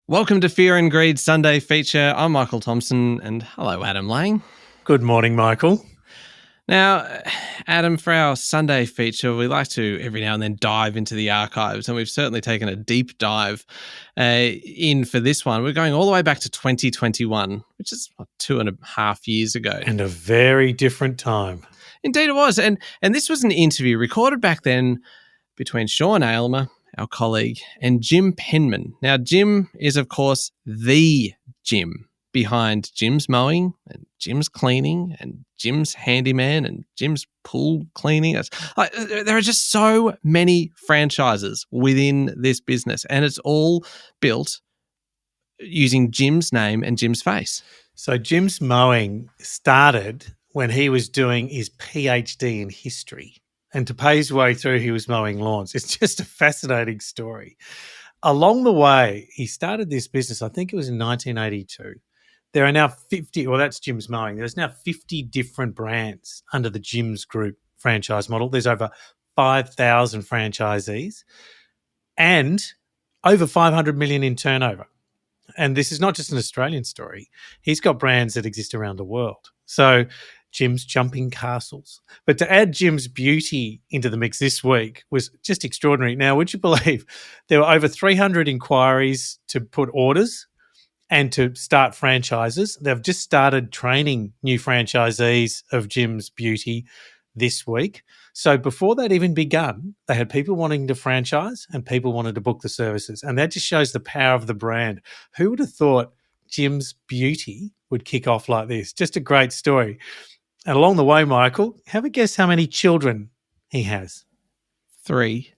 Welcome to Fear and Greed Sunday feature. I'm Michael Thompson and hello, Adam Lang. Good morning, Michael. Now, Adam, for our Sunday feature, we like to every now and then dive into the archives, and we've certainly taken a deep dive in for this one. We're going all the way back to 2021, which is 2.5 years ago. And a very different time. Indeed it was. And this was an interview recorded back then between Sean Aylmer, our colleague, and Jim Penman. Now, Jim is, of course, the Jim behind Jim's Mowing and Jim's Cleaning and Jim's Handyman and Jim's Pool Cleaning. There are just so many franchises within this business, and it's all built using Jim's name and Jim's face. So Jim's Mowing started when he was doing his PhD in history. And to pay his way through, he was mowing lawns. It's just a fascinating story. Along the way, he started this business, I think it was in 1982. There are now 50, well, that's Jim's Mowing. There's now 50 different brands under the Jim's Group franchise model. There's over 5,000 franchisees and over 500 million in turnover. And this is not just an Australian story. He's got brands that exist around the world. So Jim's Jumping Castles. But to add Jim's Beauty into the mix this week was just extraordinary. Now, would you believe there were over 300 inquiries to put orders and to start franchises? They've just started training new franchisees of Jim's Beauty this week. So before they'd even begun, they had people wanting to franchise and people wanted to book the services. And that just shows the power of the brand. Who would have thought Jim's Beauty would kick off like this? Just a great story. And along the way, Michael, have a guess how many children he has? 3.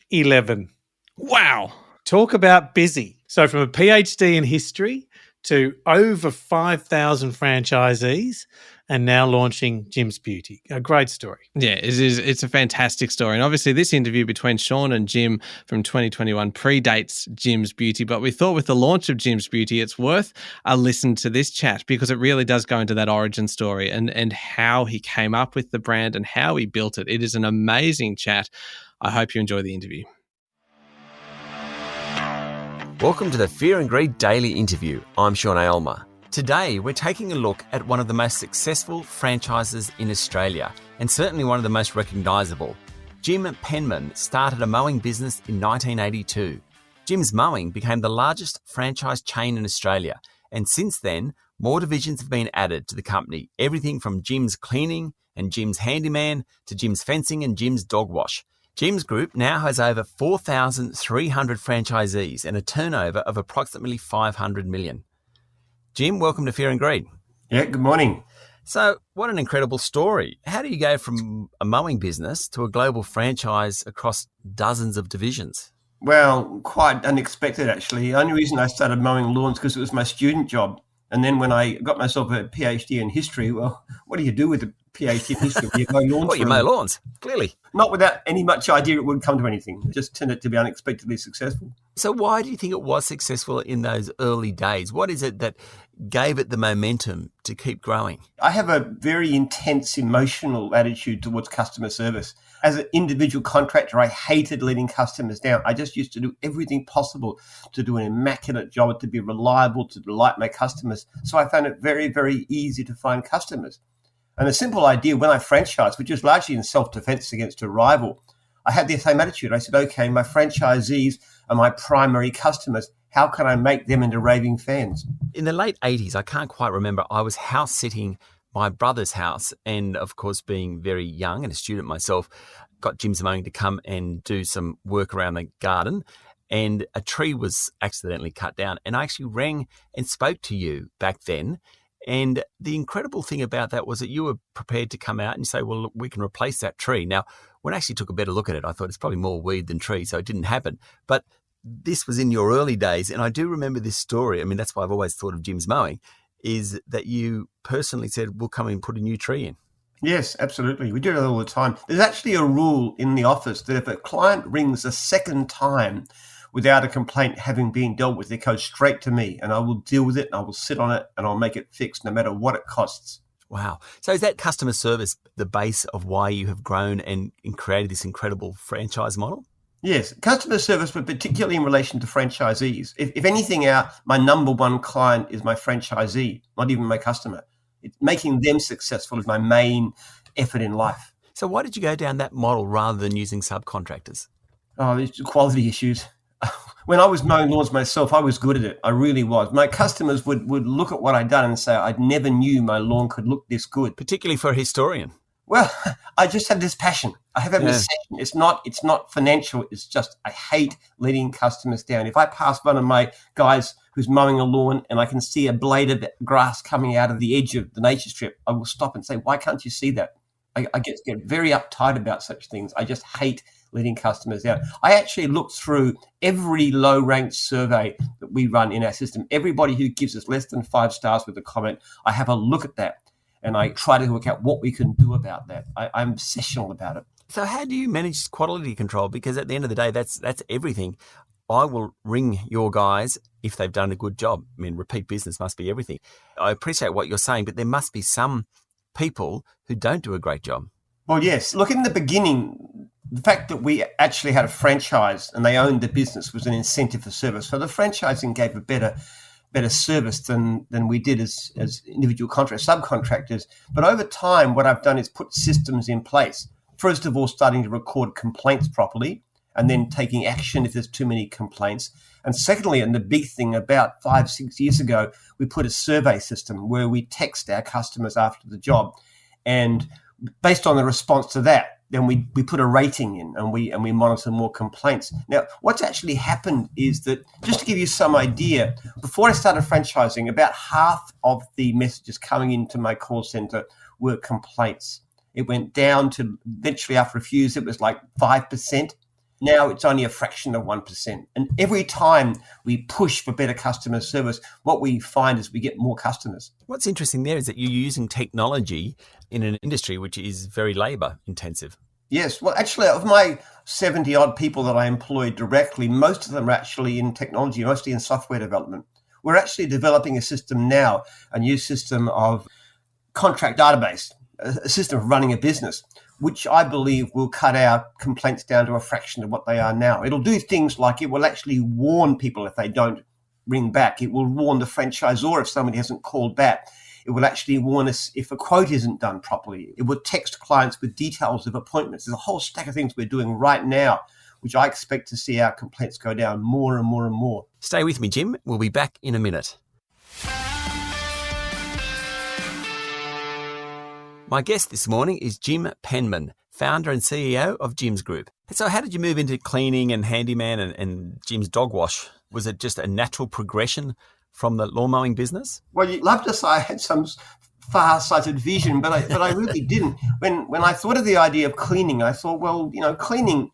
11. Wow. Talk about busy. So from a PhD in history to over 5,000 franchisees and now launching Jim's Beauty. A great story. Yeah, it's a fantastic story. And obviously this interview between Sean and Jim from 2021 predates Jim's Beauty, but we thought with the launch of Jim's Beauty, it's worth a listen to this chat because it really does go into that origin story and how he came up with the brand and how he built it. It is an amazing chat. I hope you enjoy the interview. Welcome to the Fear and Greed Daily Interview. I'm Sean Aylmer. Today, we're taking a look at one of the most successful franchises in Australia, and certainly one of the most recognisable. Jim Penman started a mowing business in 1982. Jim's Mowing became the largest franchise chain in Australia, and since then, more divisions have been added to the company, everything from Jim's Cleaning and Jim's Handyman to Jim's Fencing and Jim's Dog Wash. Jim's Group now has over 4,300 franchisees and a turnover of approximately 500 million. Jim, welcome to Fear and Greed. Yeah, good morning. So, what an incredible story. How do you go from a mowing business to a global franchise across dozens of divisions? Well, quite unexpected, actually. The only reason I started mowing lawns because it was my student job. And then when I got myself a PhD in history, well, what do you do with a PhD in history? You mow lawns. Well, you mow lawns, clearly. Not without any much idea it would come to anything. It just tended to be unexpectedly successful. So why do you think it was successful in those early days? What is it that gave it the momentum to keep growing? I have a very intense emotional attitude towards customer service. As an individual contractor, I hated letting customers down. I just used to do everything possible to do an immaculate job, to be reliable, to delight my customers. So I found it very, very easy to find customers. And the simple idea when I franchised, which was largely in self-defense against a rival, I had the same attitude. I said, okay, my franchisees are my primary customers. How can I make them into raving fans? In the late 80s, I can't quite remember, I was house sitting my brother's house, and of course, being very young and a student myself, got Jim's Mowing to come and do some work around the garden, and a tree was accidentally cut down. And I actually rang and spoke to you back then. And the incredible thing about that was that you were prepared to come out and say, well, look, we can replace that tree. Now, when I actually took a better look at it, I thought it's probably more weed than tree, so it didn't happen. But this was in your early days, and I do remember this story. I mean, that's why I've always thought of Jim's Mowing, is that you personally said, we'll come and put a new tree in. Yes, absolutely. We do it all the time. There's actually a rule in the office that if a client rings a second time without a complaint having been dealt with, it goes straight to me and I will deal with it and I will sit on it and I'll make it fixed no matter what it costs. Wow. So is that customer service the base of why you have grown and created this incredible franchise model? Yes, customer service, but particularly in relation to franchisees. If anything, my number one client is my franchisee, not even my customer. It's making them successful is my main effort in life. So why did you go down that model rather than using subcontractors? Oh, there's quality issues. When I was mowing lawns myself, I was good at it. I really was. My customers would look at what I'd done and say, I never knew my lawn could look this good. Particularly for a historian. Well, I just have this passion. I have a obsession. It's not financial. It's just I hate letting customers down. If I pass one of my guys who's mowing a lawn and I can see a blade of grass coming out of the edge of the nature strip, I will stop and say, why can't you see that? I get very uptight about such things. I just hate letting customers down. I actually look through every low-ranked survey that we run in our system. Everybody who gives us less than 5 stars with a comment, I have a look at that and I try to work out what we can do about that. I'm obsessional about it. So how do you manage quality control? Because at the end of the day, that's everything. I will ring your guys if they've done a good job. I mean, repeat business must be everything. I appreciate what you're saying, but there must be some people who don't do a great job. Well, yes. Look, in the beginning, the fact that we actually had a franchise and they owned the business was an incentive for service. So the franchising gave a better service than we did as individual subcontractors. But over time, what I've done is put systems in place. First of all, starting to record complaints properly and then taking action if there's too many complaints. And secondly, and the big thing, about 5-6 years ago, we put a survey system where we text our customers after the job. And based on the response to that, then we put a rating in and we monitor more complaints. Now, what's actually happened is that, just to give you some idea, before I started franchising, about half of the messages coming into my call center were complaints. It went down to eventually, after a few years, it was like 5%. Now it's only a fraction of 1%. And every time we push for better customer service, what we find is we get more customers. What's interesting there is that you're using technology in an industry which is very labour intensive. Yes. Well, actually, of my 70 odd people that I employ directly, most of them are actually in technology, mostly in software development. We're actually developing a system now, a new system of contract database, a system of running a business, which I believe will cut our complaints down to a fraction of what they are now. It'll do things like it will actually warn people if they don't ring back. It will warn the franchisor if somebody hasn't called back. It will actually warn us if a quote isn't done properly. It will text clients with details of appointments. There's a whole stack of things we're doing right now, which I expect to see our complaints go down more and more and more. Stay with me, Jim. We'll be back in a minute. My guest this morning is Jim Penman, founder and CEO of Jim's Group. So how did you move into cleaning and handyman and Jim's dog wash? Was it just a natural progression from the lawn mowing business? Well, you'd love to say I had some far-sighted vision, but I really didn't. When I thought of the idea of cleaning, I thought, well, cleaning,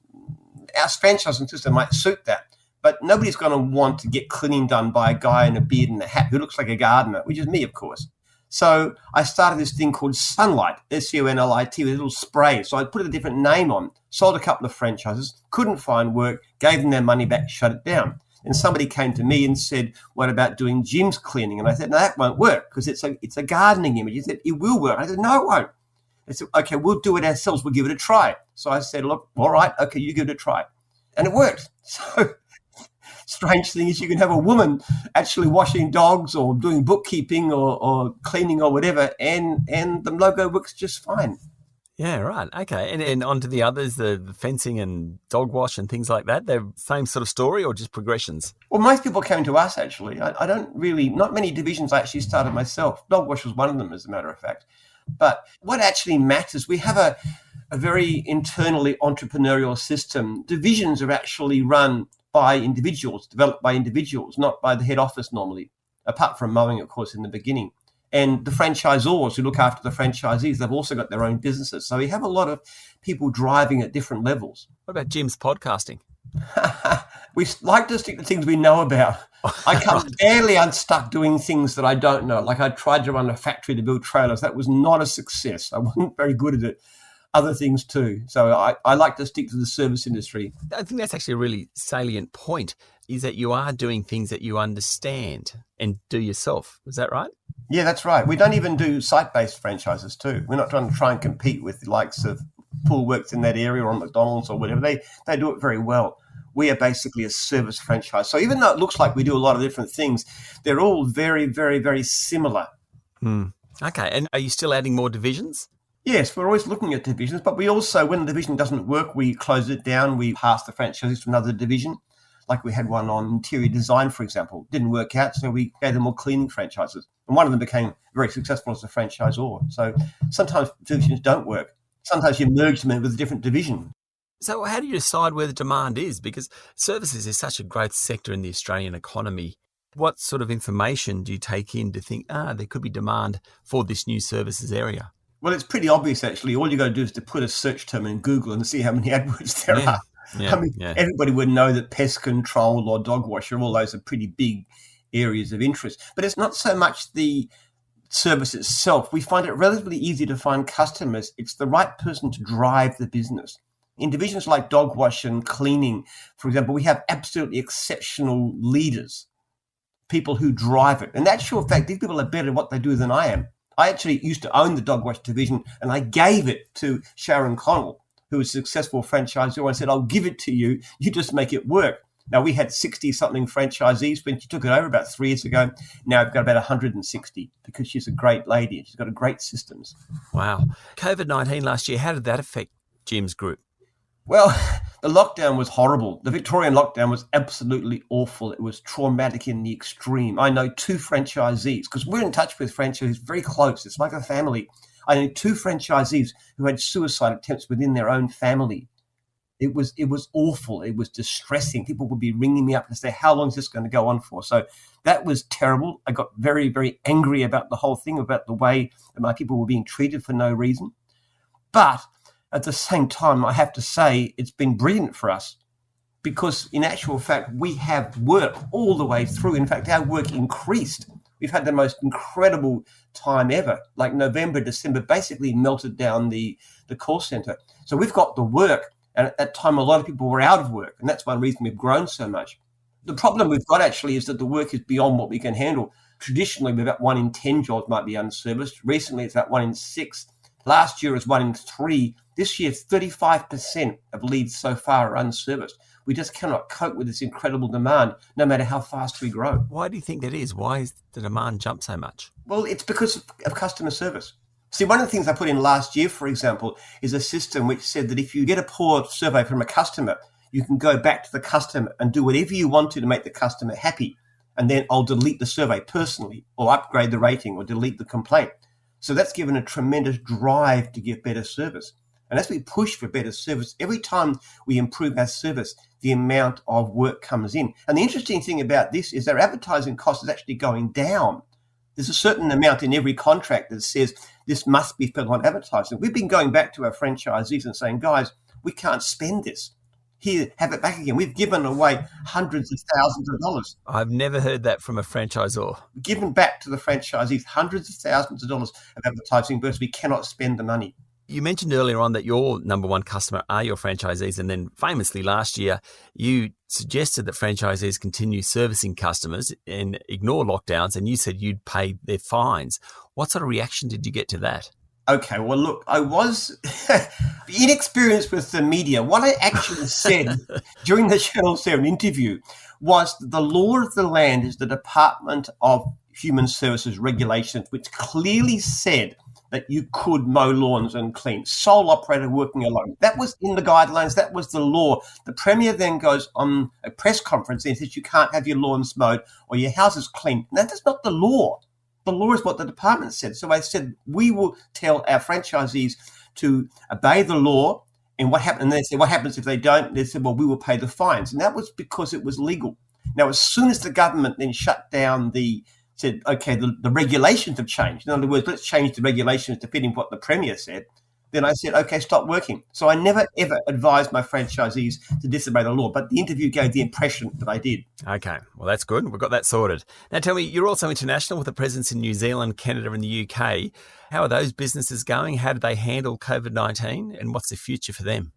our franchising system might suit that. But nobody's going to want to get cleaning done by a guy in a beard and a hat who looks like a gardener, which is me, of course. So I started this thing called Sunlight, Sunlit, with a little spray. So I put a different name on, sold a couple of franchises, couldn't find work, gave them their money back, shut it down. And somebody came to me and said, what about doing Jim's cleaning? And I said, no, that won't work because it's a gardening image. He said, it will work. I said, no, it won't. I said, okay, we'll do it ourselves. We'll give it a try. So I said, look, all right, okay, you give it a try. And it worked. So strange thing is you can have a woman actually washing dogs or doing bookkeeping or cleaning or whatever, and the logo works just fine. Yeah, right. Okay. And on to the others, the fencing and dog wash and things like that. They're same sort of story or just progressions? Well, most people came to us, actually. I don't really, not many divisions I actually started myself. Dog wash was one of them, as a matter of fact. But what actually matters, we have a very internally entrepreneurial system. Divisions are actually run by individuals, developed by individuals, not by the head office normally, apart from mowing, of course, in the beginning. And the franchisors who look after the franchisees, they've also got their own businesses. So we have a lot of people driving at different levels. What about Jim's podcasting? We like to stick to things we know about. I come barely unstuck doing things that I don't know. Like I tried to run a factory to build trailers. That was not a success. I wasn't very good at it. Other things too. So I like to stick to the service industry. I think that's actually a really salient point, is that you are doing things that you understand and do yourself. Is that right? Yeah, that's right. We don't even do site-based franchises too. We're not trying to compete with the likes of Pool works in that area or McDonald's or whatever. They do it very well. We are basically a service franchise. So even though it looks like we do a lot of different things, they're all very, very, very similar. Okay. And are you still adding more divisions? Yes, we're always looking at divisions, but we also, when the division doesn't work, we close it down. We pass the franchises to another division. Like we had one on interior design, for example. Didn't work out, so we gave them more cleaning franchises. And one of them became very successful as a franchisor. So sometimes divisions don't work. Sometimes you merge them with a different division. So how do you decide where the demand is? Because services is such a growth sector in the Australian economy. What sort of information do you take in to think, there could be demand for this new services area? Well, it's pretty obvious, actually. All you got to do is to put a search term in Google and see how many AdWords there are. Everybody would know that pest control or dog washer, all those are pretty big areas of interest. But it's not so much the service itself. We find it relatively easy to find customers. It's the right person to drive the business. In divisions like dog wash and cleaning, for example, we have absolutely exceptional leaders, people who drive it. In actual fact, these people are better at what they do than I am. I actually used to own the dog wash division, and I gave it to Sharon Connell, who was a successful franchisor, and said, I'll give it to you. You just make it work. Now, we had 60-something franchisees when she took it over about 3 years ago. Now we've got about 160 because she's a great lady and she's got a great systems. Wow. COVID-19 last year, how did that affect Jim's group? Well, the lockdown was horrible. The Victorian lockdown was absolutely awful. It was traumatic in the extreme. I know 2 franchisees, because we're in touch with franchisees very close. It's like a family. I know 2 franchisees who had suicide attempts within their own family. It was awful. It was distressing. People would be ringing me up and say, how long is this going to go on for? So that was terrible. I got very, very angry about the whole thing, about the way that my people were being treated for no reason. But at the same time, I have to say it's been brilliant for us because in actual fact, we have work all the way through. In fact, our work increased. We've had the most incredible time ever. Like November, December basically melted down the call center. So we've got the work. And at that time, a lot of people were out of work. And that's one reason we've grown so much. The problem we've got actually is that the work is beyond what we can handle. Traditionally, about 1 in 10 jobs might be unserviced. Recently, it's about 1 in 6. Last year, it was 1 in 3. This year, 35% of leads so far are unserviced. We just cannot cope with this incredible demand, no matter how fast we grow. Why do you think that is? Why is the demand jump so much? Well, it's because of customer service. See, one of the things I put in last year, for example, is a system which said that if you get a poor survey from a customer, you can go back to the customer and do whatever you want to make the customer happy. And then I'll delete the survey personally or upgrade the rating or delete the complaint. So that's given a tremendous drive to give better service. And as we push for better service, every time we improve our service, the amount of work comes in. And the interesting thing about this is our advertising cost is actually going down. There's a certain amount in every contract that says this must be spent on advertising. We've been going back to our franchisees and saying, guys, we can't spend this. Here, have it back again. We've given away hundreds of thousands of dollars. I've never heard that from a franchisor. Given back to the franchisees hundreds of thousands of dollars of advertising because we cannot spend the money. You mentioned earlier on that your number one customer are your franchisees, and then famously last year, you suggested that franchisees continue servicing customers and ignore lockdowns, and you said you'd pay their fines. What sort of reaction did you get to that? Okay, well, look, I was inexperienced with the media. What I actually said during the Channel 7 interview was that the law of the land is the Department of Human Services regulations, which clearly said that you could mow lawns and clean, sole operator working alone. That was in the guidelines. That was the law. The Premier then goes on a press conference and says you can't have your lawns mowed or your houses cleaned. Now, that's not the law. The law is what the department said. So I said, we will tell our franchisees to obey the law. And what happened? And they said, what happens if they don't? They said, well, we will pay the fines. And that was because it was legal. Now, as soon as the government then shut down said, okay, the regulations have changed. In other words, let's change the regulations to fit in what the Premier said. Then I said, okay, stop working. So I never, ever advised my franchisees to disobey the law, but the interview gave the impression that I did. Okay, well, that's good. We've got that sorted. Now, tell me, you're also international with a presence in New Zealand, Canada, and the UK. How are those businesses going? How do they handle COVID-19, and what's the future for them?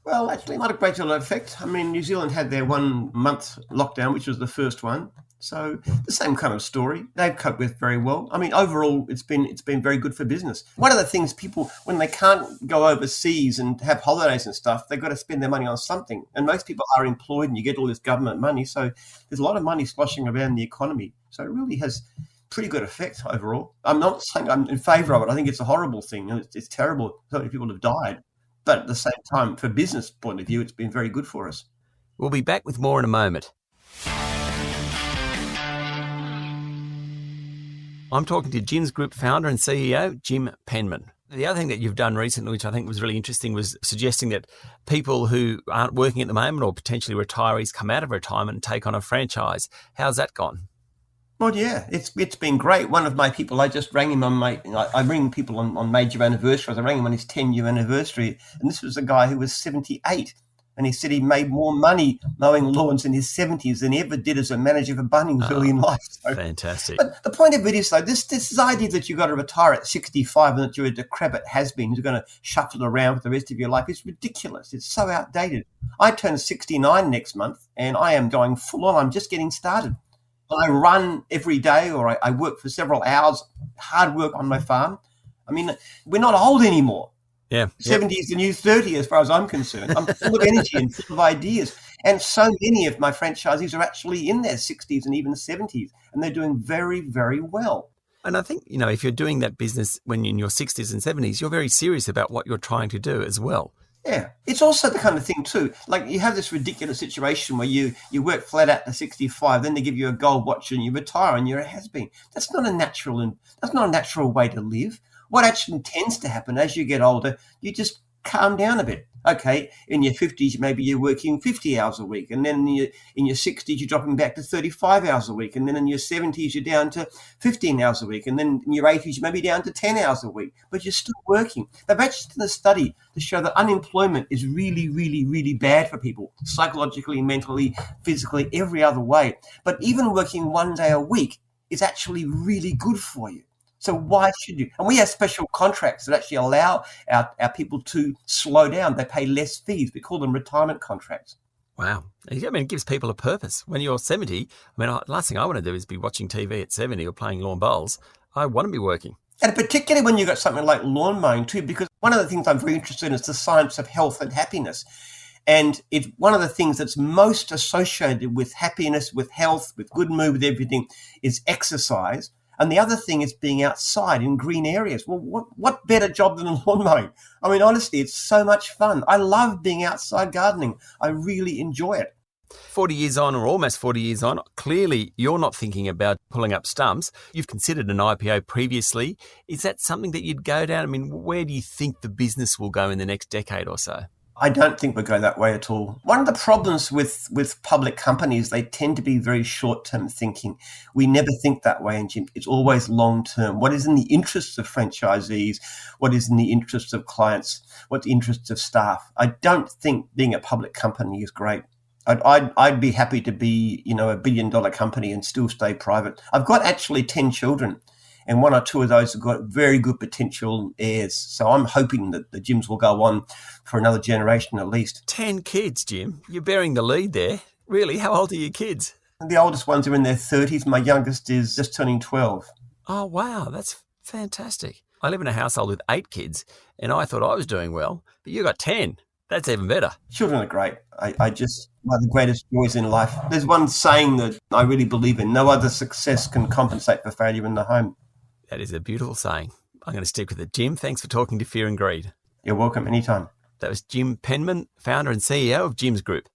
Well, actually, not a great deal of effect. I mean, New Zealand had their 1 month lockdown, which was the first one. So the same kind of story they've coped with very well. I mean, overall, it's been very good for business. One of the things people, when they can't go overseas and have holidays and stuff, they've got to spend their money on something. And most people are employed, and you get all this government money. So there's a lot of money sloshing around the economy. So it really has pretty good effect overall. I'm not saying I'm in favour of it. I think it's a horrible thing, and it's terrible. So many people have died. But at the same time, for business point of view, it's been very good for us. We'll be back with more in a moment. I'm talking to Jim's Group founder and CEO, Jim Penman. The other thing that you've done recently, which I think was really interesting, was suggesting that people who aren't working at the moment or potentially retirees come out of retirement and take on a franchise. How's that gone? Well, yeah, it's been great. One of my people, I just rang him I ring people on major anniversaries. I rang him on his 10-year anniversary, and this was a guy who was 78. And he said he made more money mowing lawns in his 70s than he ever did as a manager for Bunnings early in life. So, fantastic. But the point of it is, though, this idea that you've got to retire at 65 and that you're a decrepit has-been, you're going to shuffle around for the rest of your life, is ridiculous. It's so outdated. I turn 69 next month, and I am going full on. I'm just getting started. I run every day, or I work for several hours, hard work on my farm. I mean, we're not old anymore. Yeah. 70 is the new 30 as far as I'm concerned. I'm full of energy and full of ideas. And so many of my franchisees are actually in their 60s and even 70s, and they're doing very, very well. And I think, if you're doing that business when you're in your 60s and 70s, you're very serious about what you're trying to do as well. Yeah. It's also the kind of thing too, like you have this ridiculous situation where you work flat out to 65, then they give you a gold watch and you retire and you're a has-been. That's not a natural way to live. What actually tends to happen as you get older, you just calm down a bit. Okay, in your 50s, maybe you're working 50 hours a week. And then in your 60s, you're dropping back to 35 hours a week. And then in your 70s, you're down to 15 hours a week. And then in your 80s, you may be down to 10 hours a week. But you're still working. They've actually done a study to show that unemployment is really, really, really bad for people, psychologically, mentally, physically, every other way. But even working 1 day a week is actually really good for you. So why should you? And we have special contracts that actually allow our people to slow down. They pay less fees. We call them retirement contracts. Wow. It gives people a purpose. When you're 70, last thing I want to do is be watching TV at 70 or playing lawn bowls. I want to be working. And particularly when you've got something like lawn mowing too, because one of the things I'm very interested in is the science of health and happiness. And it's one of the things that's most associated with happiness, with health, with good mood, with everything is exercise. And the other thing is being outside in green areas. Well, what better job than lawn mowing? I mean, honestly, it's so much fun. I love being outside gardening. I really enjoy it. 40 years on, or almost 40 years on, clearly you're not thinking about pulling up stumps. You've considered an IPO previously. Is that something that you'd go down? Where do you think the business will go in the next decade or so? I don't think we're going that way at all. One of the problems with public companies, they tend to be very short-term thinking. We never think that way, and Jim, it's always long-term. What is in the interests of franchisees? What is in the interests of clients? What's the interests of staff? I don't think being a public company is great. I'd be happy to be, a $1 billion company and still stay private. I've got actually 10 children. And 1 or 2 of those have got very good potential heirs. So I'm hoping that the Jims will go on for another generation at least. 10 kids, Jim. You're bearing the lead there. Really? How old are your kids? The oldest ones are in their 30s. My youngest is just turning 12. Oh, wow. That's fantastic. I live in a household with 8 kids, and I thought I was doing well, but you got 10. That's even better. Children are great. I just, one of the greatest joys in life. There's one saying that I really believe in. No other success can compensate for failure in the home. That is a beautiful saying. I'm going to stick with it. Jim, thanks for talking to Fear and Greed. You're welcome anytime. That was Jim Penman, founder and CEO of Jim's Group.